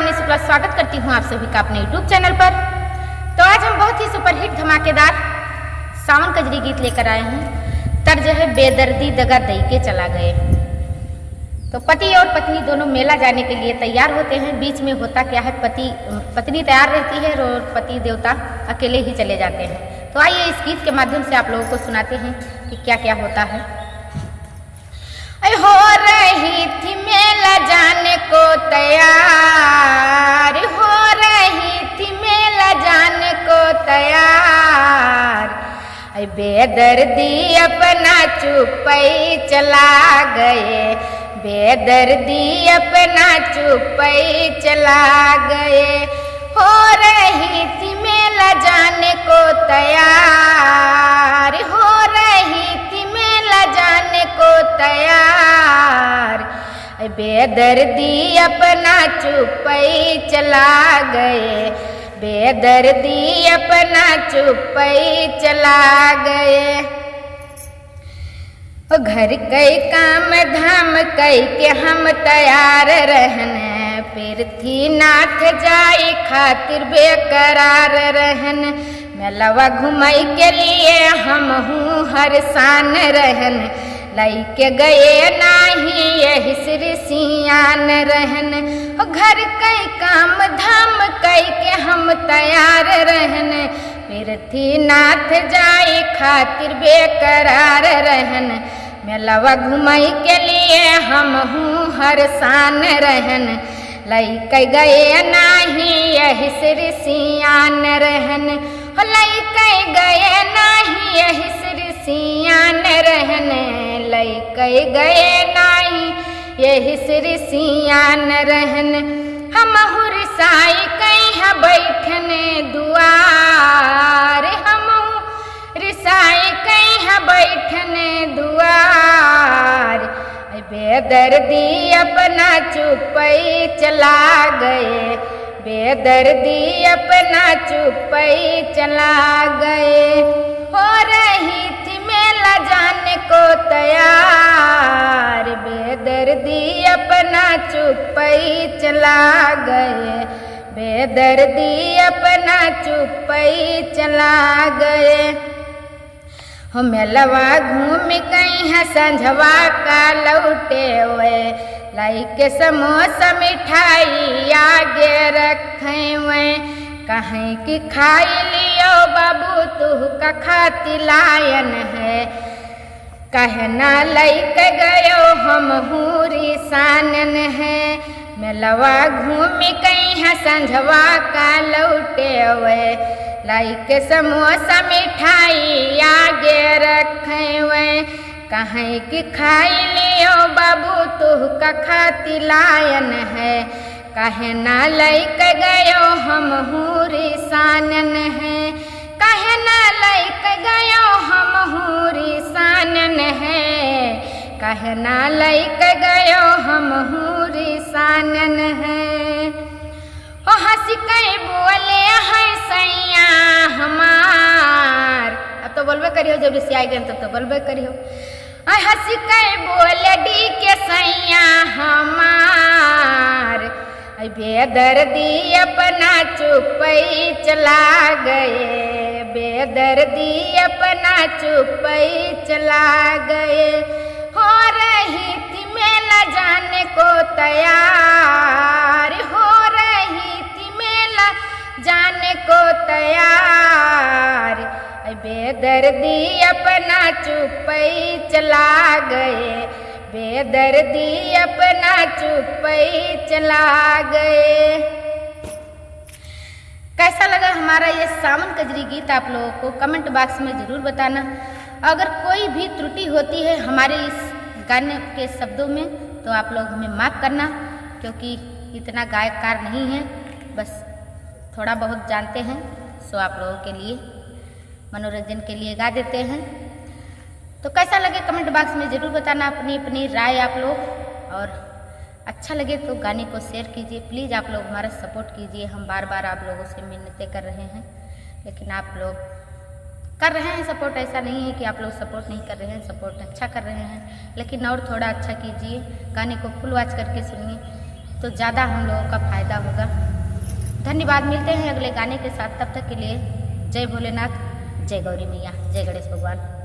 सामने शुक्ला स्वागत करती हूँ आप सभी का अपने YouTube चैनल पर। तो आज हम बहुत ही सुपरहिट धमाकेदार सावन कजरी गीत लेकर आए हैं। तर्ज है बेदर्दी दगा दई के चला गए। तो पति और पत्नी दोनों मेला जाने के लिए तैयार होते हैं। बीच में होता क्या है, पत्नी तैयार रहती है और पति देवता अकेले ही चले जाते हैं। तो आइए इस गीत के माध्यम से आप लोगों को सुनाते हैं कि क्या क्या होता है। हो रही थी मेला जाने को तैयार, हो रही थी मेला जाने को तैयार, बेदर्दी अपना चुपई चला गए, बेदर्दी अपना चुपई चला गए। हो रही थी मेला जाने को तैयार, हो रही थी मेला जाने को तैयार, बेदर्दी अपना चुपई चला गए, बेदर्दी अपना चुपई चला गए। घर कई काम धाम कई के हम तैयार रहने, फिर थी नाथ जाई खातिर बेकरार रहन। मेलवा घुमई के लिए हम हूँ हर सान रहन, लैके गए नाही यही श्री सियान रहन। घर कई काम धाम कई के हम तैयार रहन, फिर थी नाथ जाई खातिर बेकरार रहन। मेलवा घुमई के लिए हम हूँ हर सान रहन, लैके गए नाही यही श्री सियान रहन। लैके गए नाही यही श्री सियान रहन, लैके गए नाही यही श्री सियान रहन। हम हुरसाई कहीं बैठने दुआर, हम रिसाई कहीं बैठने दुआर, बेदर्दी अपना चुपई चला गए, बेदर्दी अपना चुपई चला गए। हो रही थी मेला जाने को तैयार, बेदर्दी अपना चुपई चला गए, बेदर्दी अपना चुपई चला गए। हो मेलवा घूम कहीं संझवा का लौटे हुए, लाइके समोसा मिठाई आगे रखे हुए। कहीं की खाई लियो बाबू तू का खाती लायन है, कहना लैके गयो हम हूरी सानन है। मेलवा घूम कहीं संझवा का लौटे हुए, लाइके समोसा मिठाई आगे रखे हुए। कहीं की खाई लियो बाबू तू का खाती लायन है, कहना लैके गयो हम हूरी सानन है, कहना लैके गयो हम हूरी सानन है, कहना लैके गयो हम हूरी सानन है। ओ हंस के बोले है सैया हमार, अब तो बोलबे करियो, जब रिसिया गए तब तो बोलबे करियो। हंस के बोले डी के सैया हमार, बेदर्दी अपना चुपई चला गए, बेदर्दी अपना चुपई चला गए। हो रही थी मेला जाने को तैयार, हो रही थी मेला जाने को तैयार, बेदर्दी अपना चुपई चला गए, बेदर्दी अपना चुपई चला गए। कैसा लगा हमारा ये सावन कजरी गीत आप लोगों को कमेंट बॉक्स में ज़रूर बताना। अगर कोई भी त्रुटि होती है हमारे इस गाने के शब्दों में तो आप लोग हमें माफ़ करना, क्योंकि इतना गायककार नहीं है, बस थोड़ा बहुत जानते हैं, सो आप लोगों के लिए मनोरंजन के लिए गा देते हैं। तो कैसा लगे कमेंट बॉक्स में ज़रूर बताना अपनी अपनी राय आप लोग, और अच्छा लगे तो गाने को शेयर कीजिए। प्लीज़ आप लोग हमारा सपोर्ट कीजिए। हम बार बार आप लोगों से मिन्नतें कर रहे हैं, लेकिन आप लोग कर रहे हैं सपोर्ट। ऐसा नहीं है कि आप लोग सपोर्ट नहीं कर रहे हैं, सपोर्ट अच्छा कर रहे हैं, लेकिन और थोड़ा अच्छा कीजिए। गाने को फुल वॉच करके सुनिए तो ज़्यादा हम लोगों का फ़ायदा होगा। धन्यवाद। मिलते हैं अगले गाने के साथ, तब तक के लिए जय भोलेनाथ, जय गौरी मैया, जय गणेश भगवान।